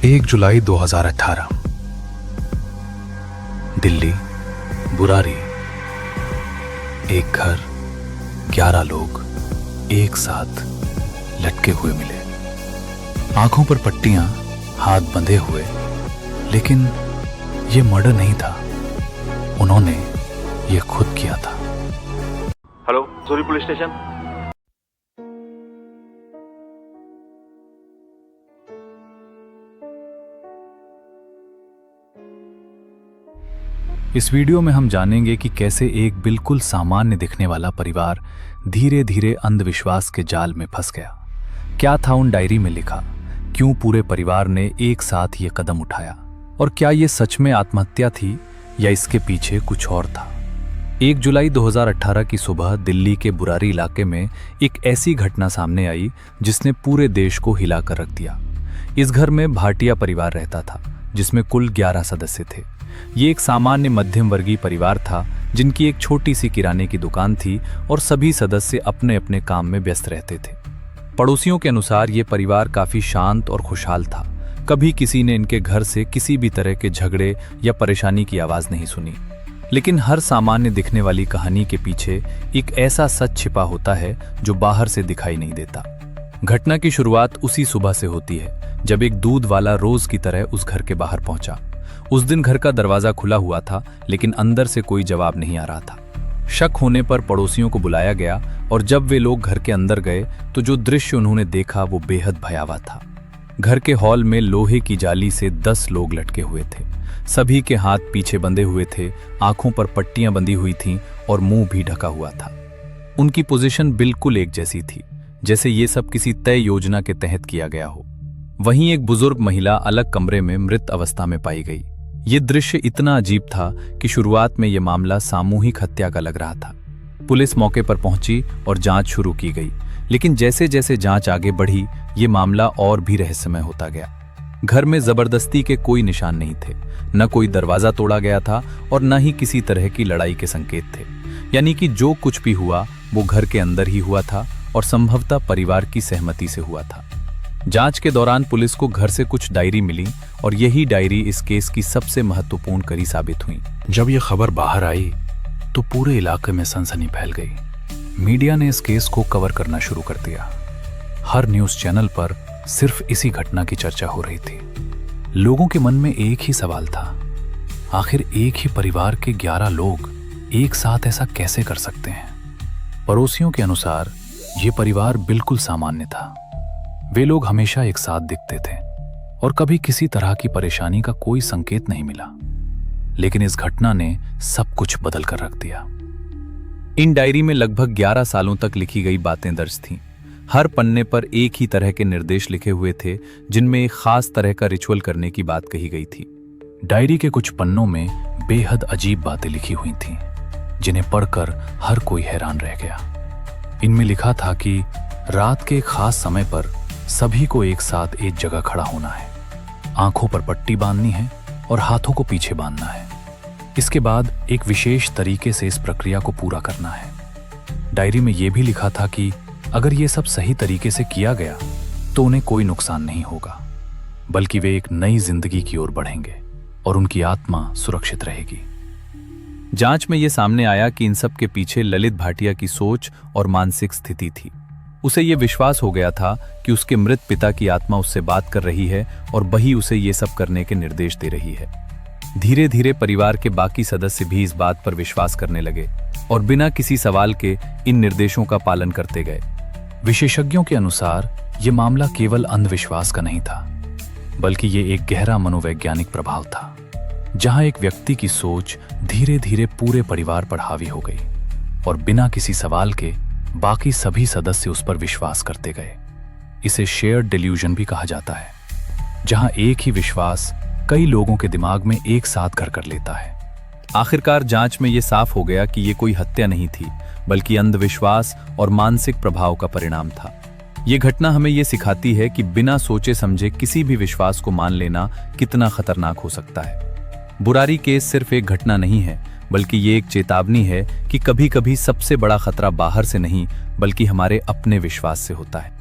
1 जुलाई 2018 दिल्ली, बुरारी। एक घर, 11 लोग एक साथ लटके हुए मिले। आंखों पर पट्टियां, हाथ बंधे हुए। लेकिन ये मर्डर नहीं था, उन्होंने ये खुद किया था। Hello, Suri police station. इस वीडियो में हम जानेंगे कि कैसे एक बिल्कुल सामान्य दिखने वाला परिवार धीरे धीरे अंधविश्वास के जाल में फंस गया। क्या था उन डायरी में लिखा, क्यों पूरे परिवार ने एक साथ ये कदम उठाया, और क्या ये सच में आत्महत्या थी या इसके पीछे कुछ और था। 1 जुलाई 2018 की सुबह दिल्ली के बुरारी इलाके में एक ऐसी घटना सामने आई जिसने पूरे देश को हिला कर रख दिया। इस घर में भाटिया परिवार रहता था, जिसमें कुल 11 सदस्य थे। ये एक सामान्य मध्यम वर्गीय परिवार था जिनकी एक छोटी सी किराने की दुकान थी और सभी सदस्य अपने अपने काम में व्यस्त रहते थे। पड़ोसियों के अनुसार ये परिवार काफी शांत और खुशहाल था। कभी किसी ने इनके घर से किसी भी तरह के झगड़े या परेशानी की आवाज नहीं सुनी। लेकिन हर सामान्य दिखने वाली कहानी के पीछे एक ऐसा सच छिपा होता है जो बाहर से दिखाई नहीं देता। घटना की शुरुआत उसी सुबह से होती है जब एक दूध वाला रोज की तरह उस घर के बाहर पहुंचा। उस दिन घर का दरवाजा खुला हुआ था, लेकिन अंदर से कोई जवाब नहीं आ रहा था। शक होने पर पड़ोसियों को बुलाया गया और जब वे लोग घर के अंदर गए तो जो दृश्य उन्होंने देखा वो बेहद भयावह था। घर के हॉल में लोहे की जाली से 10 लोग लटके हुए थे। सभी के हाथ पीछे बंधे हुए थे, आंखों पर पट्टियां बंधी हुई थीं और मुंह भी ढका हुआ था। उनकी पोजीशन बिल्कुल एक जैसी थी, जैसे ये सब किसी तय योजना के तहत किया गया हो। वहीं एक बुजुर्ग महिला अलग कमरे में मृत अवस्था में पाई गई। ये दृश्य इतना अजीब था कि शुरुआत में यह मामला सामूहिक हत्या का लग रहा था। पुलिस मौके पर पहुंची और जांच शुरू की गई, लेकिन जैसे जैसे जांच आगे बढ़ी ये मामला और भी रहस्यमय होता गया। घर में जबरदस्ती के कोई निशान नहीं थे, न कोई दरवाजा तोड़ा गया था और न ही किसी तरह की लड़ाई के संकेत थे। यानी कि जो कुछ भी हुआ वो घर के अंदर ही हुआ था और संभवतः परिवार की सहमति से हुआ था। जांच के दौरान पुलिस को घर से कुछ डायरी मिली और यही डायरी इस केस की सबसे महत्वपूर्ण कड़ी साबित हुई। जब यह खबर बाहर आई तो पूरे इलाके में सनसनी फैल गई। मीडिया ने इस केस को कवर करना शुरू कर दिया। हर न्यूज चैनल पर सिर्फ इसी घटना की चर्चा हो रही थी। लोगों के मन में एक ही सवाल था, आखिर एक ही परिवार के 11 लोग एक साथ ऐसा कैसे कर सकते हैं। पड़ोसियों के अनुसार यह परिवार बिल्कुल सामान्य था। वे लोग हमेशा एक साथ दिखते थे और कभी किसी तरह की परेशानी का कोई संकेत नहीं मिला। लेकिन इस घटना ने सब कुछ बदल कर रख दिया। इन डायरी में लगभग 11 सालों तक लिखी गई बातें दर्ज थीं। हर पन्ने पर एक ही तरह के निर्देश लिखे हुए थे, जिनमें एक खास तरह का रिचुअल करने की बात कही गई थी। डायरी के कुछ पन्नों में बेहद अजीब बातें लिखी हुई थीं, जिन्हें पढ़कर हर कोई हैरान रह गया। इनमें लिखा था कि रात के एक खास समय पर सभी को एक साथ एक जगह खड़ा होना है, आंखों पर पट्टी बांधनी है और हाथों को पीछे बांधना है। इसके बाद एक विशेष तरीके से इस प्रक्रिया को पूरा करना है। डायरी में यह भी लिखा था कि अगर यह सब सही तरीके से किया गया तो उन्हें कोई नुकसान नहीं होगा, बल्कि वे एक नई जिंदगी की ओर बढ़ेंगे और उनकी आत्मा सुरक्षित रहेगी। जांच में यह सामने आया कि इन सब के पीछे ललित भाटिया की सोच और मानसिक स्थिति थी। उसे यह विश्वास हो गया था कि उसके मृत पिता की आत्मा उससे बात कर रही है और वही उसे ये सब करने के निर्देश दे रही है। धीरे धीरे परिवार के बाकी सदस्य भी इस बात पर विश्वास करने लगे और बिना किसी सवाल के इन निर्देशों का पालन करते गए। विशेषज्ञों के अनुसार यह मामला केवल अंधविश्वास का नहीं था, बल्कि ये एक गहरा मनोवैज्ञानिक प्रभाव था, जहां एक व्यक्ति की सोच धीरे धीरे पूरे परिवार पर हावी हो गई और बिना किसी सवाल के बाकी सभी सदस्य उस पर विश्वास करते गए। इसे शेयर्ड डिल्यूजन भी कहा जाता है, जहां एक ही विश्वास कई लोगों के दिमाग में एक साथ घर कर लेता है। आखिरकार जांच में यह साफ हो गया कि यह कोई हत्या नहीं थी, बल्कि अंधविश्वास और मानसिक प्रभाव का परिणाम था। यह घटना हमें यह सिखाती है कि बिना सोचे समझे किसी भी विश्वास को मान लेना कितना खतरनाक हो सकता है। बुरारी केस सिर्फ एक घटना नहीं है, बल्कि ये एक चेतावनी है कि कभी कभी सबसे बड़ा खतरा बाहर से नहीं, बल्कि हमारे अपने विश्वास से होता है।